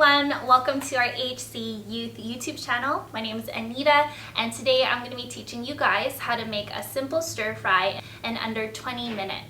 everyone, welcome to our HC Youth YouTube channel. My name is Anita and today I'm going to be teaching you guys how to make a simple stir fry in under 20 minutes.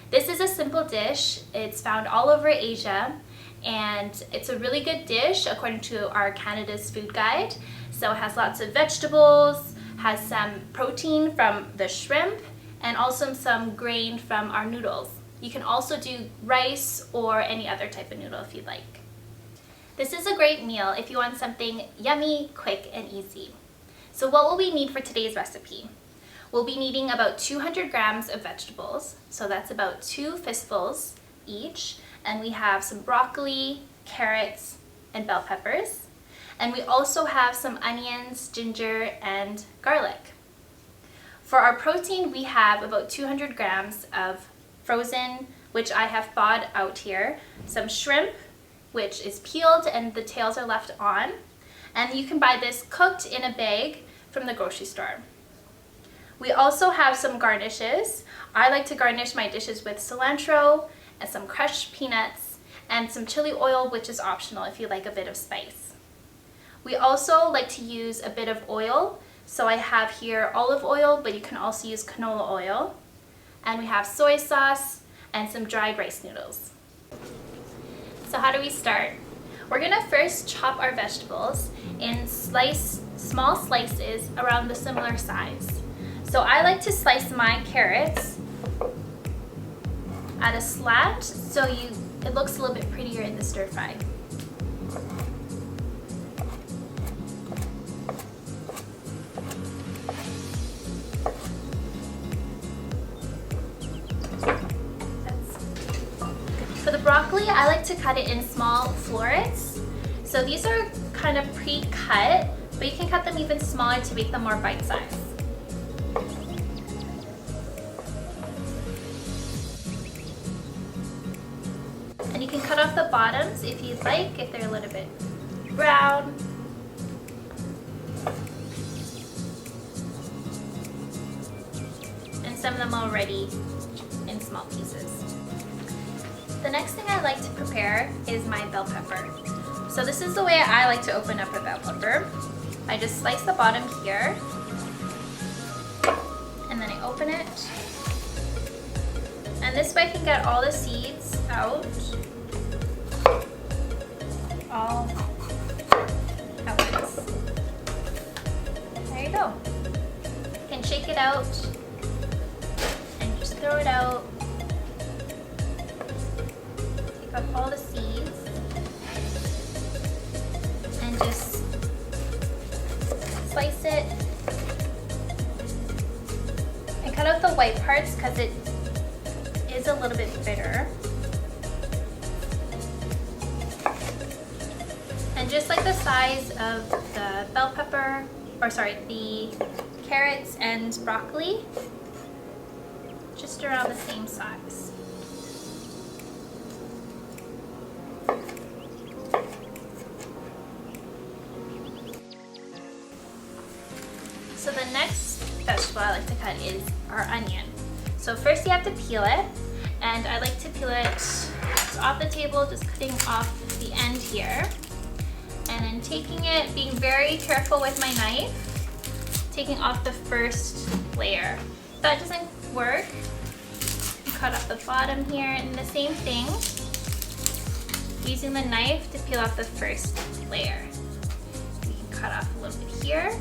This is a simple dish. It's found all over Asia and it's a really good dish according to our Canada's food guide. So it has lots of vegetables, has some protein from the shrimp and also some grain from our noodles. You can also do rice or any other type of noodle if you'd like. This is a great meal if you want something yummy, quick, and easy. So what will we need for today's recipe? We'll be needing about 200 grams of vegetables, so that's about 2 fistfuls each, and we have some broccoli, carrots, and bell peppers. And we also have some onions, ginger, and garlic. For our protein, we have about 200 grams of frozen, which I have thawed out here, some shrimp, which is peeled and the tails are left on, and you can buy this cooked in a bag from the grocery store. We also have some garnishes. I like to garnish my dishes with cilantro and some crushed peanuts and some chili oil, which is optional if you like a bit of spice. We also like to use a bit of oil, so I have here olive oil, but you can also use canola oil. And we have soy sauce and some dried rice noodles. So how do we start? We're gonna first chop our vegetables in small slices around the similar size. So I like to slice my carrots at a slant so it looks a little bit prettier in the stir fry. For the broccoli, I like to cut it in small florets. So these are kind of pre-cut, but you can cut them even smaller to make them more bite-sized. And you can cut off the bottoms if you'd like, if they're a little bit brown. And some of them already in small pieces. The next thing I like to prepare is my bell pepper. So this is the way I like to open up a bell pepper. I just slice the bottom here, and then I open it. And this way I can get all the seeds out. All at once. There you go. You can shake it out and just throw it out. Up all the seeds and just slice it and cut out the white parts because it is a little bit bitter. And just like the size of the bell pepper, the carrots and broccoli, just around the same size. So the next vegetable I like to cut is our onion. So first you have to peel it, and I like to peel it off the table, just cutting off the end here. And then taking it, being very careful with my knife, taking off the first layer. If that doesn't work, you cut off the bottom here, and the same thing, using the knife to peel off the first layer. You can cut off a little bit here.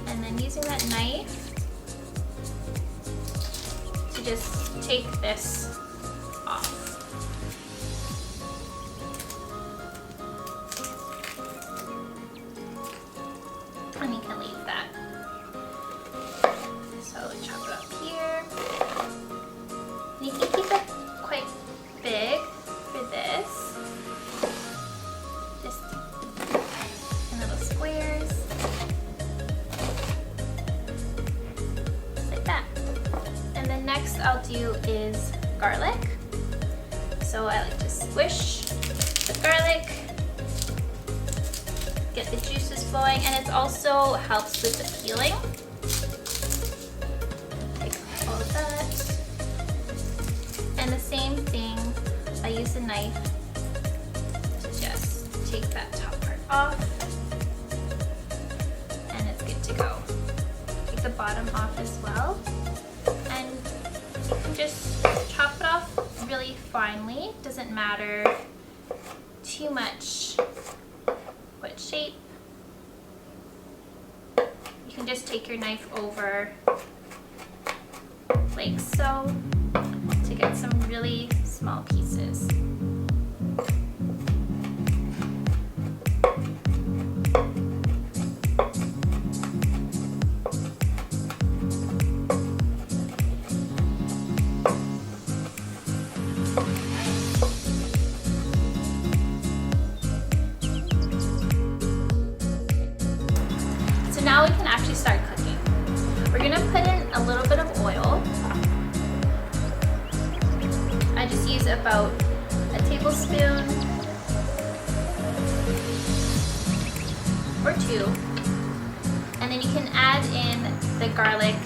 And then using that knife to just take this off. And you can leave that. So chop it up here. And you can keep it quite big for this. Just in little squares. Next I'll do is garlic. So I like to squish the garlic, get the juices flowing, and it also helps with the peeling. Take all of that. And the same thing, I use a knife to just take that top part off, and it's good to go. Take the bottom off as well, and you can just chop it off really finely. Doesn't matter too much what shape. You can just take your knife over like so to get some really small pieces. So now we can actually start cooking. We're gonna put in a little bit of oil. I just use about a tablespoon or two, and then you can add in the garlic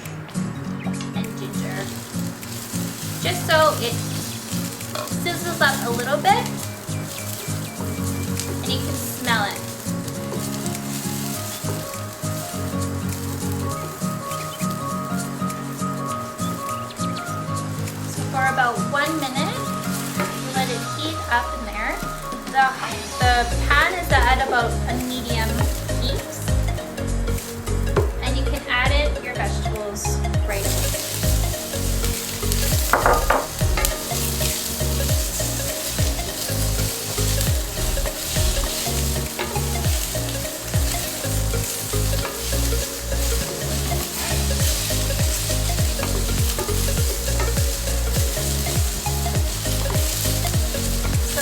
and ginger, just so it sizzles up a little bit and you can smell it. For about 1 minute, you let it heat up in there. The pan is at about a medium heat, and you can add in your vegetables right away.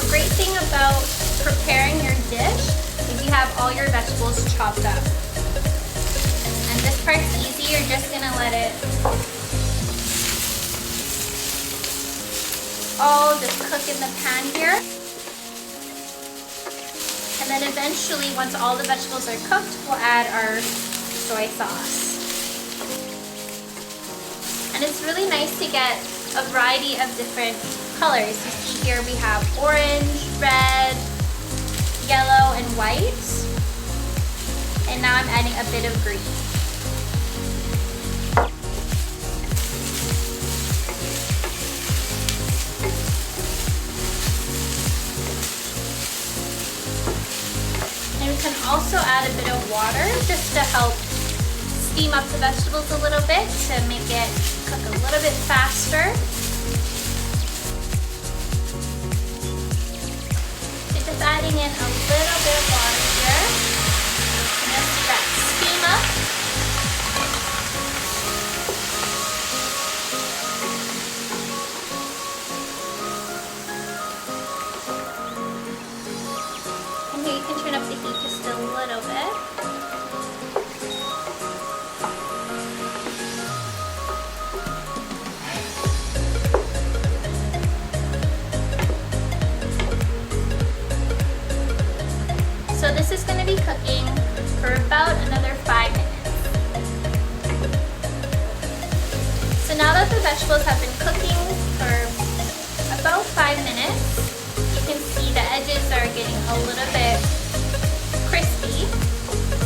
Great thing about preparing your dish is you have all your vegetables chopped up. And this part's easy, you're just gonna let it all just cook in the pan here. And then eventually, once all the vegetables are cooked, we'll add our soy sauce. And it's really nice to get a variety of different colors. You see here we have orange, red, yellow, and white. And now I'm adding a bit of green. And we can also add a bit of water just to help steam up the vegetables a little bit to make it cook a little bit faster. Just adding in a little bit of water here. And just let steam up. And here you can turn up the heat just a little bit. So this is going to be cooking for about another 5 minutes. So now that the vegetables have been cooking for about 5 minutes, you can see the edges are getting a little bit crispy.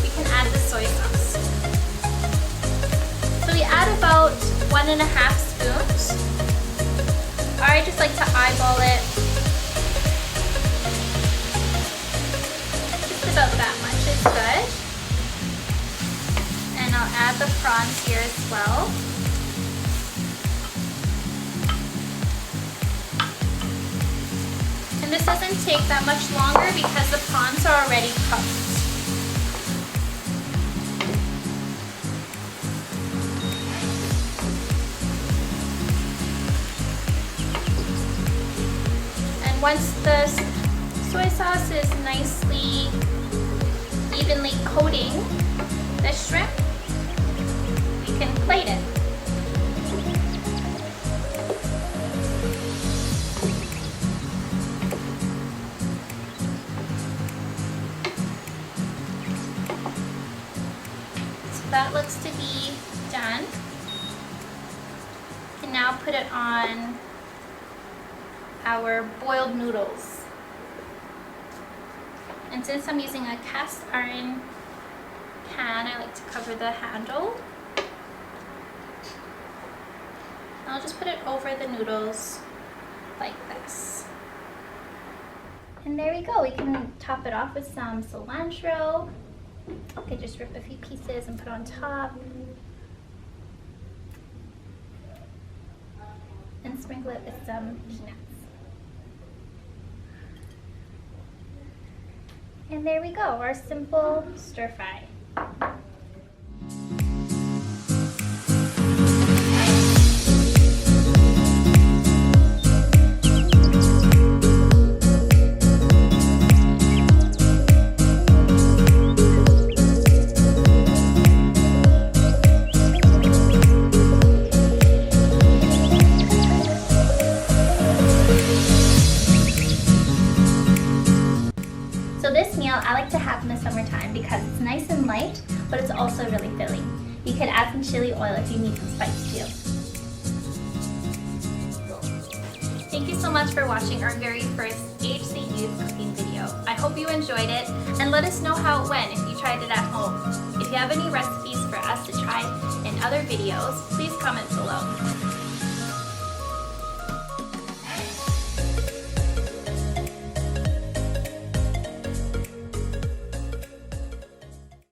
We can add the soy sauce. So we add about 1.5 spoons. I just like to eyeball it. About that much is good. And I'll add the prawns here as well. And this doesn't take that much longer because the prawns are already cooked. And once the soy sauce is nicely evenly coating the shrimp, we can plate it. So that looks to be done. We can now put it on our boiled noodles. And since I'm using a cast iron pan, I like to cover the handle. I'll just put it over the noodles like this. And there we go. We can top it off with some cilantro. I could just rip a few pieces and put on top. And sprinkle it with some peanuts. And there we go, our simple stir fry. So this meal I like to have in the summertime because it's nice and light, but it's also really filling. You could add some chili oil if you need some spice too. Thank you so much for watching our very first AHC Youth cooking video. I hope you enjoyed it, and let us know how it went if you tried it at home. If you have any recipes for us to try in other videos, please comment below.